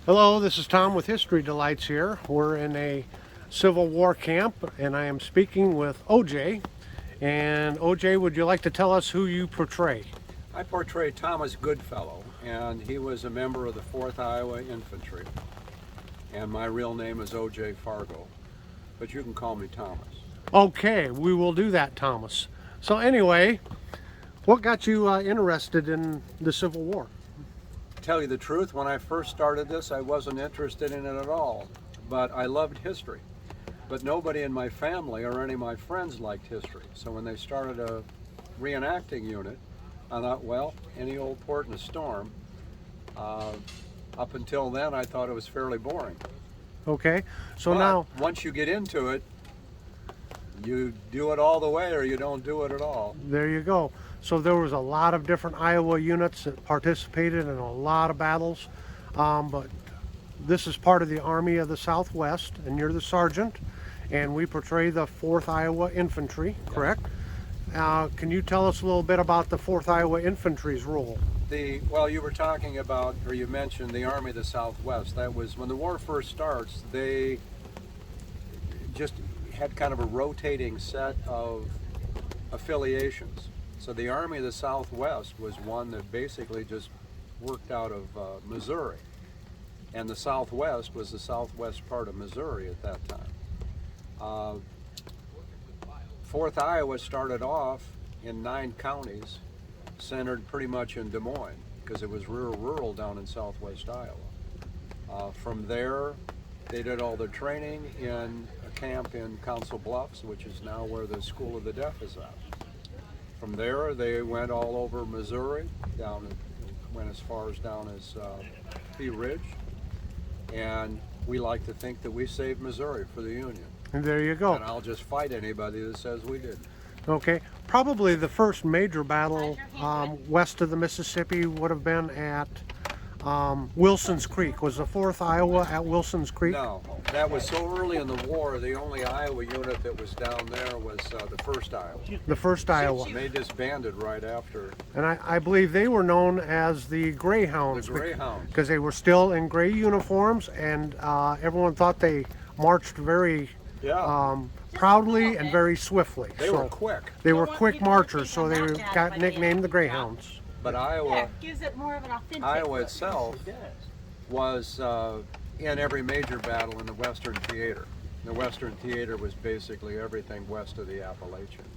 Hello, this is Tom with History Delights here. We're in a Civil War camp and I am speaking with OJ. And OJ, would you like to tell us who you portray? I portray Thomas Goodfellow, and he was a member of the 4th Iowa Infantry. And my real name is OJ Fargo, but you can call me Thomas. Okay, we will do that, Thomas. So anyway, what got you interested in the Civil War? To tell you the truth, when I first started this, I wasn't interested in it at all, but I loved history. But nobody in my family or any of my friends liked history. So when they started a reenacting unit, I thought, well, any old port in a storm. Up until then, I thought it was fairly boring. Okay, so But now, once you get into it, you do it all the way or you don't do it at all. there you go. So there was a lot of different Iowa units that participated in a lot of battles. But this is part of the Army of the Southwest, and you're the sergeant, and we portray the 4th Iowa Infantry, correct? Can you tell us a little bit about the 4th Iowa Infantry's role? Well, you were talking about, or you mentioned the Army of the Southwest. That was when the war first starts, they just had kind of a rotating set of affiliations. So the Army of the Southwest was one that basically just worked out of Missouri. And the Southwest was the southwest part of Missouri at that time. 4th Iowa started off in 9 counties, centered pretty much in Des Moines, because it was rural down in southwest Iowa. From there, they did all their training in a camp in Council Bluffs, which is now where the School of the Deaf is at. From there, they went all over Missouri, went as far as down as Bee Ridge, and we like to think that we saved Missouri for the Union. And there you go. And I'll just fight anybody that says we did. Okay, probably the first major battle west of the Mississippi would have been at Wilson's Creek. Was the 4th Iowa at Wilson's Creek? No, that was so early in the war, the only Iowa unit that was down there was the 1st Iowa. The 1st Iowa. And they disbanded right after. And I believe they were known as the Greyhounds. The Greyhounds. Because they were still in gray uniforms, and everyone thought they marched very proudly and very swiftly. They were quick. They were quick marchers, so they got nicknamed the Greyhounds. But Iowa, gives it more of an authentic Iowa look. itself was in every major battle in the Western Theater. The Western Theater was basically everything west of the Appalachians.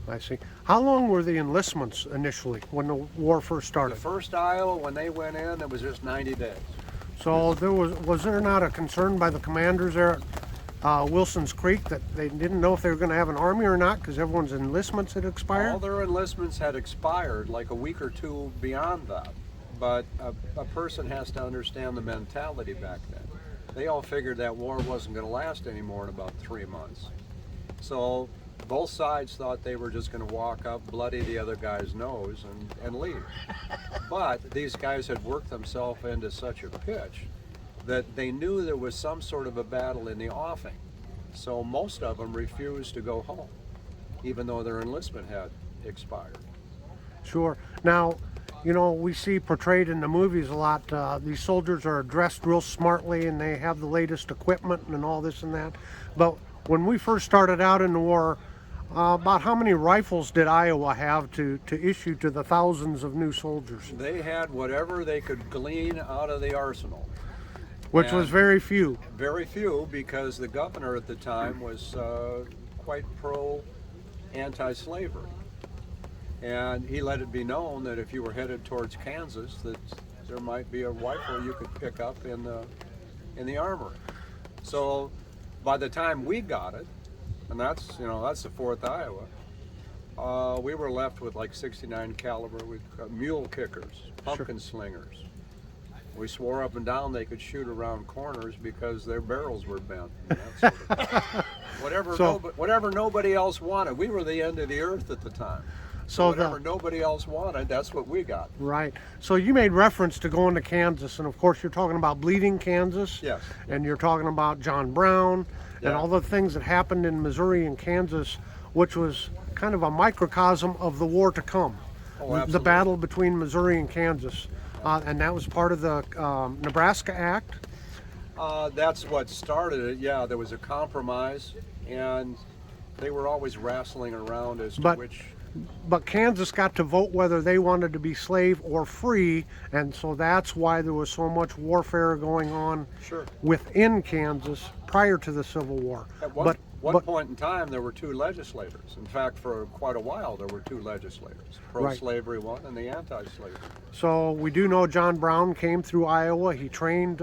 I see. How long were the enlistments initially when the war first The started? 1st Iowa, when they went in, it was just 90 days. So was there not a concern by the commanders there at Wilson's Creek that they didn't know if they were going to have an army or not because everyone's enlistments had expired? All their enlistments had expired like a week or two beyond that. But a person has to understand the mentality back then. They all figured that war wasn't going to last anymore in about 3 months. So both sides thought they were just going to walk up, bloody the other guy's nose, and leave. But these guys had worked themselves into such a pitch that they knew there was some sort of a battle in the offing. So most of them refused to go home, even though their enlistment had expired. Sure. Now, you know, we see portrayed in the movies a lot, these soldiers are dressed real smartly and they have the latest equipment and all this and that. But when we first started out in the war, about how many rifles did Iowa have to issue to the thousands of new soldiers? They had whatever they could glean out of the arsenal. Which was very few. Very few, because the governor at the time was quite pro anti-slavery. And he let it be known that if you were headed towards Kansas, that there might be a rifle you could pick up in the armory. So by the time we got it, and that's the 4th Iowa, we were left with like 69 caliber. We've got mule kickers, pumpkin slingers. We swore up and down they could shoot around corners because their barrels were bent. And that sort of thing. Whatever nobody else wanted. We were the end of the earth at the time. So whatever nobody else wanted, that's what we got. Right. So you made reference to going to Kansas, and of course you're talking about bleeding Kansas. Yes. And you're talking about John Brown and all the things that happened in Missouri and Kansas, which was kind of a microcosm of the war to come. The battle between Missouri and Kansas. And that was part of the Nebraska Act. That's what started it. Yeah, there was a compromise, and they were always wrestling around as to But- which. But Kansas got to vote whether they wanted to be slave or free, and so that's why there was so much warfare going on Sure. within Kansas prior to the Civil War. At one point in time, there were two legislators. In fact, for quite a while, there were two legislators: pro-slavery one and the anti-slavery. So we do know John Brown came through Iowa. He trained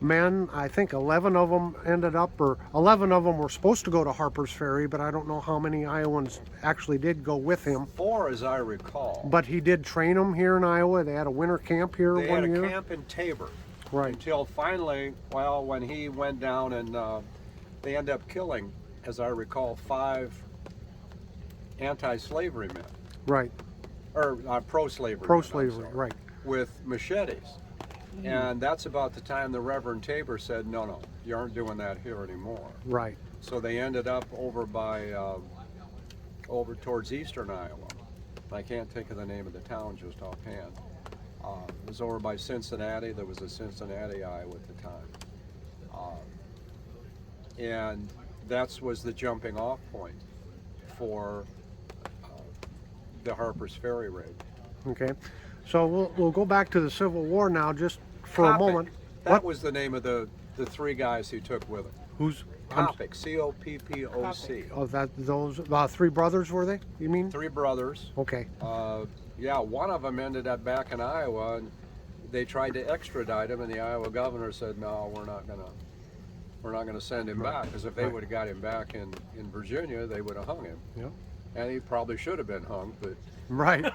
men. I think 11 of them ended up, or 11 of them were supposed to go to Harper's Ferry, but I don't know how many Iowans actually did go with him. 4, as I recall. But he did train them here in Iowa. They had a winter camp here They one had a year. camp in Tabor. Right. Until finally, well, when he went down and they ended up killing, as I recall, 5 anti-slavery men, Right. or pro-slavery men, I'm Pro-slavery. sorry, Right. with machetes. And that's about the time the Reverend Tabor said, no, you aren't doing that here anymore. Right. So they ended up over by, over towards eastern Iowa. I can't think of the name of the town just offhand. It was over by Cincinnati. There was a Cincinnati, Iowa at the time. And that was the jumping off point for the Harper's Ferry raid. Okay. So we'll go back to the Civil War now, just for a Coppic. moment. That What? was the name of the 3 guys he took with him. Who's? Coppic, C-O-P-P-O-C. Oh, those 3 brothers were they? You mean? 3 brothers. Okay. Yeah, one of them ended up back in Iowa, and they tried to extradite him, and the Iowa governor said, "No, we're not gonna send him back, because if they would have got him back in Virginia, they would have hung him, Yeah. and he probably should have been hung." But Right.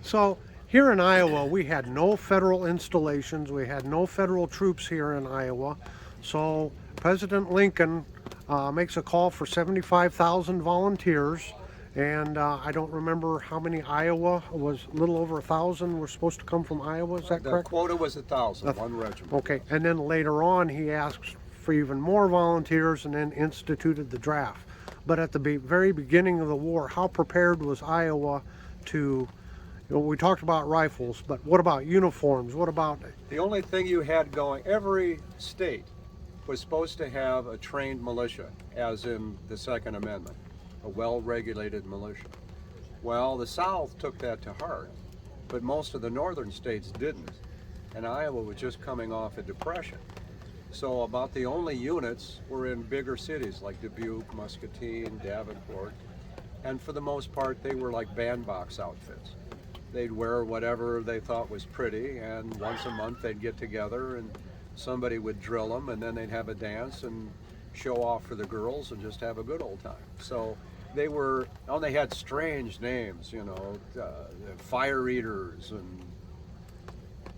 So here in Iowa, we had no federal installations. We had no federal troops here in Iowa. So President Lincoln makes a call for 75,000 volunteers. And I don't remember how many. Iowa was a little over 1,000 were supposed to come from Iowa. Is that the correct? quota was 1,000, one regiment. Okay. And then later on, he asked for even more volunteers and then instituted the draft. But at the very beginning of the war, how prepared was Iowa to, we talked about rifles, but what about uniforms? What about, The only thing you had going, every state was supposed to have a trained militia, as in the Second Amendment, a well-regulated militia. Well, the South took that to heart, but most of the northern states didn't. And Iowa was just coming off a depression. So about the only units were in bigger cities like Dubuque, Muscatine, Davenport. And for the most part, they were like bandbox outfits. They'd wear whatever they thought was pretty, and once a month they'd get together and somebody would drill them, and then they'd have a dance and show off for the girls and just have a good old time. So they were, they had strange names, fire eaters, and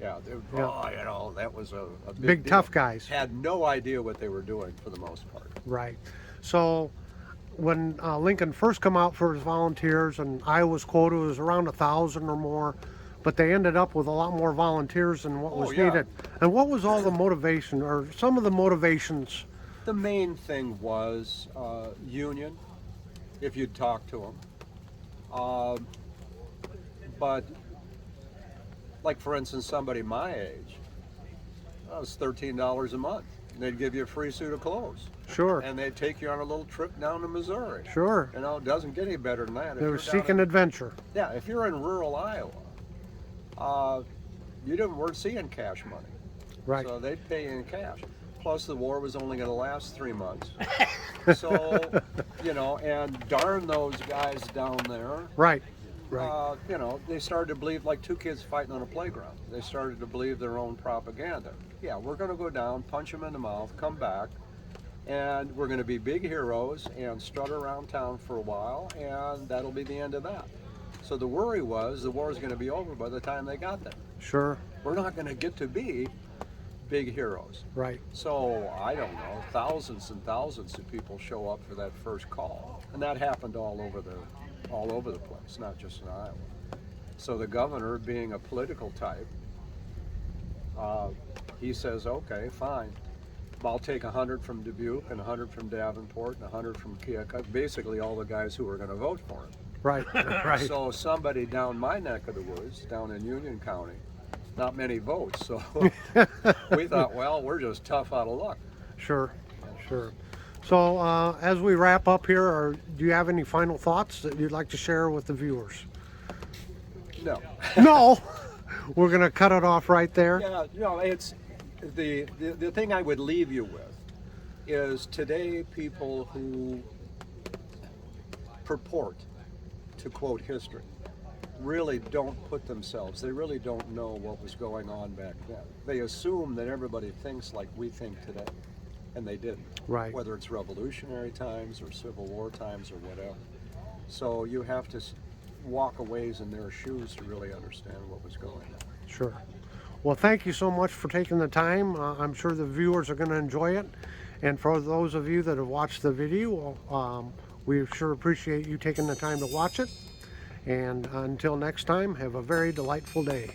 that was a big deal. tough guys? Had no idea what they were doing for the most part. Right. So when Lincoln first come out for his volunteers, and Iowa's quota was around 1,000 or more, but they ended up with a lot more volunteers than what was yeah. needed. And what was all the motivation, or some of the motivations? The main thing was union, if you'd talk to them. But, like for instance, somebody my age, that was $13 a month. And they'd give you a free suit of clothes. Sure. And they'd take you on a little trip down to Missouri. Sure. It doesn't get any better than that. They were seeking adventure. Yeah, if you're in rural Iowa, weren't seeing cash money. Right. So they'd pay you in cash. Plus the war was only going to last 3 months. So, and darn those guys down there. Right. Right. They started to believe, like 2 kids fighting on a playground. They started to believe their own propaganda. Yeah, we're going to go down, punch them in the mouth, come back, and we're going to be big heroes and strut around town for a while, and that'll be the end of that. So the worry was the war is going to be over by the time they got there. Sure. We're not going to get to be big heroes. Right. So, I don't know, thousands and thousands of people show up for that first call. And that happened all over the place, not just in Iowa. So the governor, being a political type, he says, okay, fine. I'll take 100 from Dubuque and 100 from Davenport and 100 from Keokuk, basically all the guys who were going to vote for him. Right. Right. So somebody down my neck of the woods, down in Union County, not many votes. So we thought, well, we're just tough out of luck. Sure, sure. So as we wrap up here, do you have any final thoughts that you'd like to share with the viewers? No. No, we're gonna cut it off right there. Yeah, it's the thing I would leave you with is today people who purport to quote history really don't put themselves, they really don't know what was going on back then. They assume that everybody thinks like we think today, and they didn't. Right. Whether it's revolutionary times or Civil War times or whatever. So you have to walk a ways in their shoes to really understand what was going on. Sure. Well, thank you so much for taking the time. I'm sure the viewers are going to enjoy it. And for those of you that have watched the video, we sure appreciate you taking the time to watch it. And until next time, have a very delightful day.